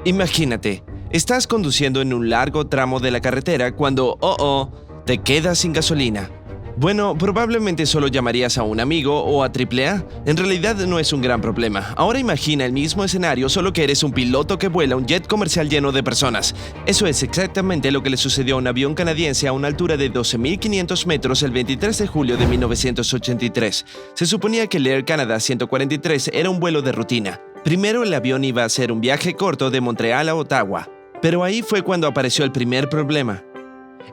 Imagínate, estás conduciendo en un largo tramo de la carretera cuando, te quedas sin gasolina. Bueno, probablemente solo llamarías a un amigo o a AAA. En realidad no es un gran problema. Ahora imagina el mismo escenario, solo que eres un piloto que vuela un jet comercial lleno de personas. Eso es exactamente lo que le sucedió a un avión canadiense a una altura de 12.500 metros el 23 de julio de 1983. Se suponía que el Air Canada 143 era un vuelo de rutina. Primero el avión iba a hacer un viaje corto de Montreal a Ottawa. Pero ahí fue cuando apareció el primer problema.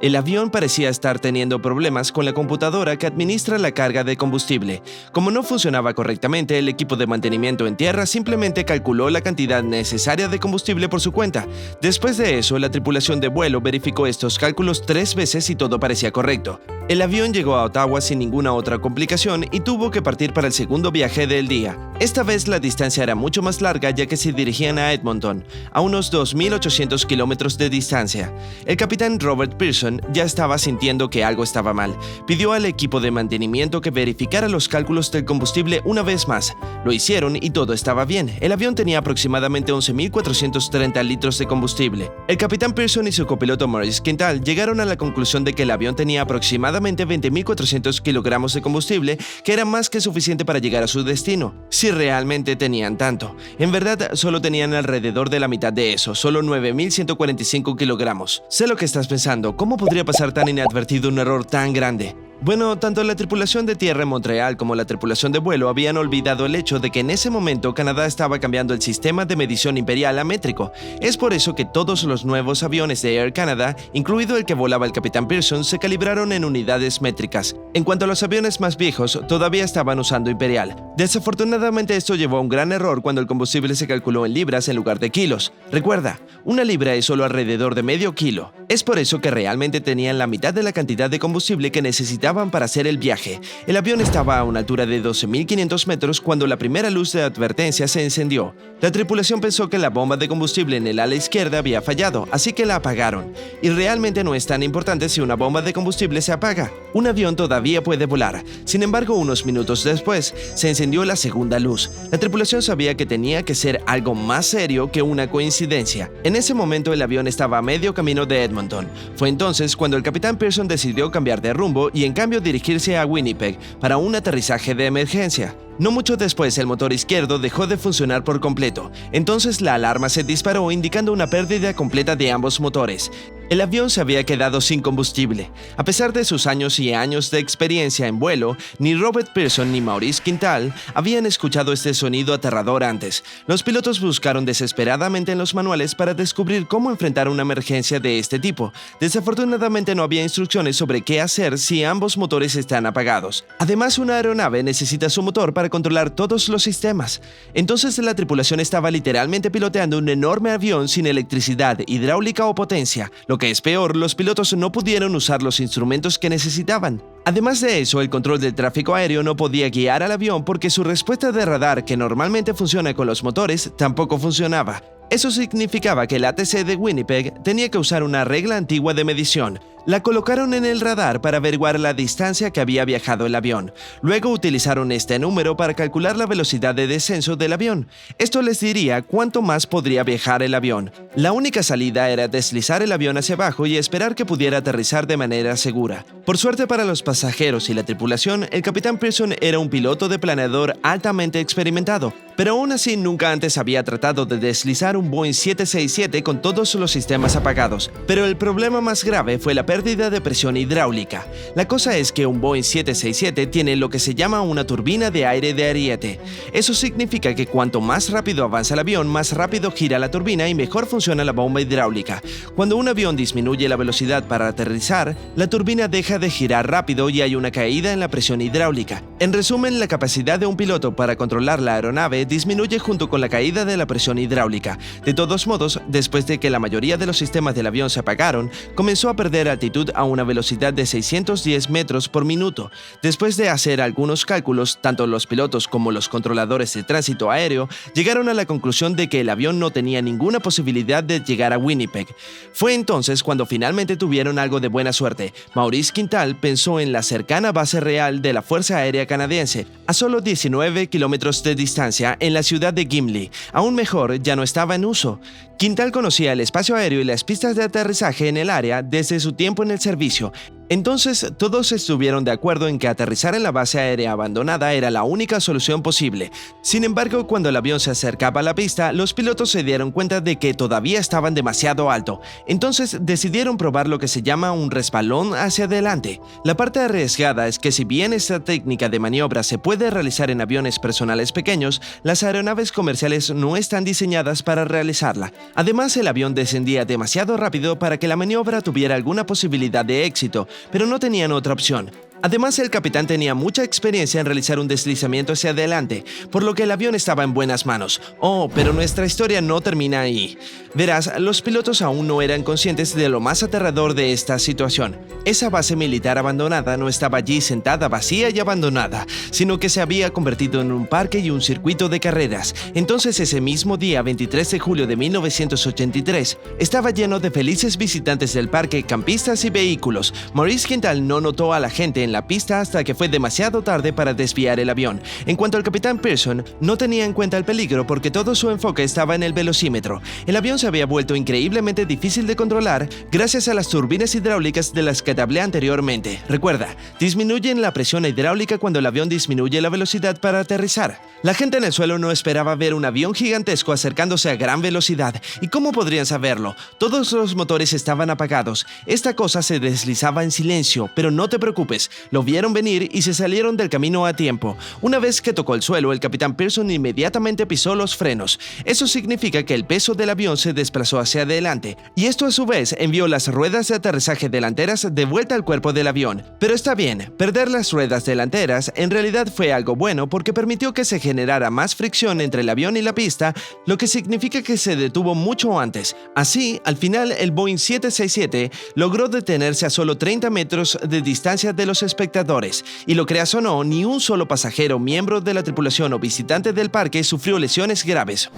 El avión parecía estar teniendo problemas con la computadora que administra la carga de combustible. Como no funcionaba correctamente, el equipo de mantenimiento en tierra simplemente calculó la cantidad necesaria de combustible por su cuenta. Después de eso, la tripulación de vuelo verificó estos cálculos 3 veces y todo parecía correcto. El avión llegó a Ottawa sin ninguna otra complicación y tuvo que partir para el segundo viaje del día. Esta vez la distancia era mucho más larga ya que se dirigían a Edmonton, a unos 2.800 kilómetros de distancia. El capitán Robert Pearson ya estaba sintiendo que algo estaba mal. Pidió al equipo de mantenimiento que verificara los cálculos del combustible una vez más. Lo hicieron y todo estaba bien. El avión tenía aproximadamente 11.430 litros de combustible. El capitán Pearson y su copiloto Maurice Quintal llegaron a la conclusión de que el avión tenía aproximadamente 20.400 kilogramos de combustible, que era más que suficiente para llegar a su destino. Si realmente tenían tanto. En verdad, solo tenían alrededor de la mitad de eso, solo 9.145 kilogramos. Sé lo que estás pensando, ¿cómo podría pasar tan inadvertido un error tan grande? Bueno, tanto la tripulación de tierra en Montreal como la tripulación de vuelo habían olvidado el hecho de que en ese momento Canadá estaba cambiando el sistema de medición imperial a métrico. Es por eso que todos los nuevos aviones de Air Canada, incluido el que volaba el capitán Pearson, se calibraron en unidades métricas. En cuanto a los aviones más viejos, todavía estaban usando imperial. Desafortunadamente esto llevó a un gran error cuando el combustible se calculó en libras en lugar de kilos. Recuerda, una libra es solo alrededor de medio kilo. Es por eso que realmente tenían la mitad de la cantidad de combustible que necesitaban para hacer el viaje. El avión estaba a una altura de 12.500 metros cuando la primera luz de advertencia se encendió. La tripulación pensó que la bomba de combustible en el ala izquierda había fallado, así que la apagaron. Y realmente no es tan importante si una bomba de combustible se apaga. Un avión todavía puede volar. Sin embargo, unos minutos después, se encendió la segunda luz. La tripulación sabía que tenía que ser algo más serio que una coincidencia. En ese momento, el avión estaba a medio camino de Edmonton. Fue entonces cuando el capitán Pearson decidió cambiar de rumbo y en cambio dirigirse a Winnipeg para un aterrizaje de emergencia. No mucho después, el motor izquierdo dejó de funcionar por completo. Entonces la alarma se disparó indicando una pérdida completa de ambos motores. El avión se había quedado sin combustible. A pesar de sus años y años de experiencia en vuelo, ni Robert Pearson ni Maurice Quintal habían escuchado este sonido aterrador antes. Los pilotos buscaron desesperadamente en los manuales para descubrir cómo enfrentar una emergencia de este tipo. Desafortunadamente no había instrucciones sobre qué hacer si ambos motores están apagados. Además, una aeronave necesita su motor para controlar todos los sistemas. Entonces la tripulación estaba literalmente piloteando un enorme avión sin electricidad, hidráulica o potencia. Lo que es peor, los pilotos no pudieron usar los instrumentos que necesitaban. Además de eso, el control del tráfico aéreo no podía guiar al avión porque su respuesta de radar, que normalmente funciona con los motores, tampoco funcionaba. Eso significaba que el ATC de Winnipeg tenía que usar una regla antigua de medición. La colocaron en el radar para averiguar la distancia que había viajado el avión. Luego utilizaron este número para calcular la velocidad de descenso del avión. Esto les diría cuánto más podría viajar el avión. La única salida era deslizar el avión hacia abajo y esperar que pudiera aterrizar de manera segura. Por suerte para los pasajeros y la tripulación, el capitán Pearson era un piloto de planeador altamente experimentado, pero aún así nunca antes había tratado de deslizar un Boeing 767 con todos los sistemas apagados. Pero el problema más grave fue la pérdida de presión hidráulica. La cosa es que un Boeing 767 tiene lo que se llama una turbina de aire de ariete. Eso significa que cuanto más rápido avanza el avión, más rápido gira la turbina y mejor funciona la bomba hidráulica. Cuando un avión disminuye la velocidad para aterrizar, la turbina deja de girar rápido y hay una caída en la presión hidráulica. En resumen, la capacidad de un piloto para controlar la aeronave disminuye junto con la caída de la presión hidráulica. De todos modos, después de que la mayoría de los sistemas del avión se apagaron, comenzó a perder altitude altitud a una velocidad de 610 metros por minuto. Después de hacer algunos cálculos, tanto los pilotos como los controladores de tránsito aéreo llegaron a la conclusión de que el avión no tenía ninguna posibilidad de llegar a Winnipeg. Fue entonces cuando finalmente tuvieron algo de buena suerte. Maurice Quintal pensó en la cercana base real de la Fuerza Aérea Canadiense, a solo 19 kilómetros de distancia en la ciudad de Gimli. Aún mejor, ya no estaba en uso. Quintal conocía el espacio aéreo y las pistas de aterrizaje en el área desde su tiempo en el servicio. Entonces, todos estuvieron de acuerdo en que aterrizar en la base aérea abandonada era la única solución posible. Sin embargo, cuando el avión se acercaba a la pista, los pilotos se dieron cuenta de que todavía estaban demasiado alto. Entonces, decidieron probar lo que se llama un resbalón hacia adelante. La parte arriesgada es que si bien esta técnica de maniobra se puede realizar en aviones personales pequeños, las aeronaves comerciales no están diseñadas para realizarla. Además, el avión descendía demasiado rápido para que la maniobra tuviera alguna posibilidad de éxito, pero no tenían otra opción. Además, el capitán tenía mucha experiencia en realizar un deslizamiento hacia adelante, por lo que el avión estaba en buenas manos. Oh, pero nuestra historia no termina ahí. Verás, los pilotos aún no eran conscientes de lo más aterrador de esta situación. Esa base militar abandonada no estaba allí sentada vacía y abandonada, sino que se había convertido en un parque y un circuito de carreras. Entonces, ese mismo día, 23 de julio de 1983, estaba lleno de felices visitantes del parque, campistas y vehículos. Maurice Quintal no notó a la gente en la pista hasta que fue demasiado tarde para desviar el avión. En cuanto al capitán Pearson, no tenía en cuenta el peligro porque todo su enfoque estaba en el velocímetro. El avión se había vuelto increíblemente difícil de controlar gracias a las turbinas hidráulicas de las que te hablé anteriormente. Recuerda, disminuyen la presión hidráulica cuando el avión disminuye la velocidad para aterrizar. La gente en el suelo no esperaba ver un avión gigantesco acercándose a gran velocidad. ¿Y cómo podrían saberlo? Todos los motores estaban apagados. Esta cosa se deslizaba en silencio, pero no te preocupes. Lo vieron venir y se salieron del camino a tiempo. Una vez que tocó el suelo, el capitán Pearson inmediatamente pisó los frenos. Eso significa que el peso del avión se desplazó hacia adelante, y esto a su vez envió las ruedas de aterrizaje delanteras de vuelta al cuerpo del avión. Pero está bien, perder las ruedas delanteras en realidad fue algo bueno porque permitió que se generara más fricción entre el avión y la pista, lo que significa que se detuvo mucho antes. Así, al final, el Boeing 767 logró detenerse a solo 30 metros de distancia de los espectadores, y lo creas o no, ni un solo pasajero, miembro de la tripulación o visitante del parque sufrió lesiones graves.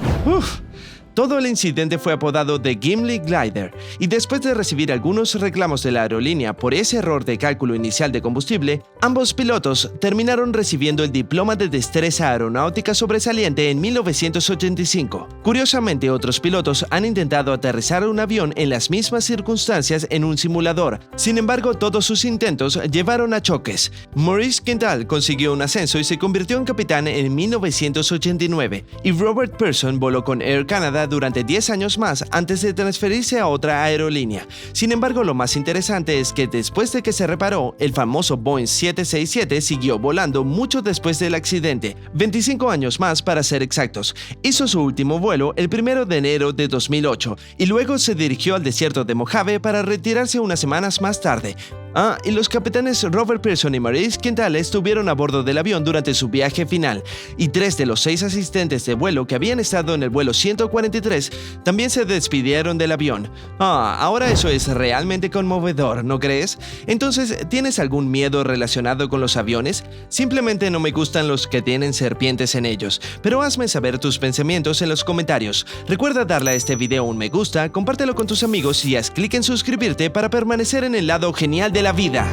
Todo el incidente fue apodado The Gimli Glider, y después de recibir algunos reclamos de la aerolínea por ese error de cálculo inicial de combustible, ambos pilotos terminaron recibiendo el diploma de destreza aeronáutica sobresaliente en 1985. Curiosamente, otros pilotos han intentado aterrizar un avión en las mismas circunstancias en un simulador. Sin embargo, todos sus intentos llevaron a choques. Maurice Quintal consiguió un ascenso y se convirtió en capitán en 1989, y Robert Pearson voló con Air Canada durante 10 años más antes de transferirse a otra aerolínea. Sin embargo, lo más interesante es que después de que se reparó, el famoso Boeing 767 siguió volando mucho después del accidente, 25 años más para ser exactos. Hizo su último vuelo el 1 de enero de 2008 y luego se dirigió al desierto de Mojave para retirarse unas semanas más tarde. Y los capitanes Robert Pearson y Maurice Quintal estuvieron a bordo del avión durante su viaje final, y 3 de los 6 asistentes de vuelo que habían estado en el vuelo 143 también se despidieron del avión. Ahora eso es realmente conmovedor, ¿no crees? Entonces, ¿tienes algún miedo relacionado con los aviones? Simplemente no me gustan los que tienen serpientes en ellos, pero hazme saber tus pensamientos en los comentarios. Recuerda darle a este video un me gusta, compártelo con tus amigos y haz clic en suscribirte para permanecer en el lado genial de la vida.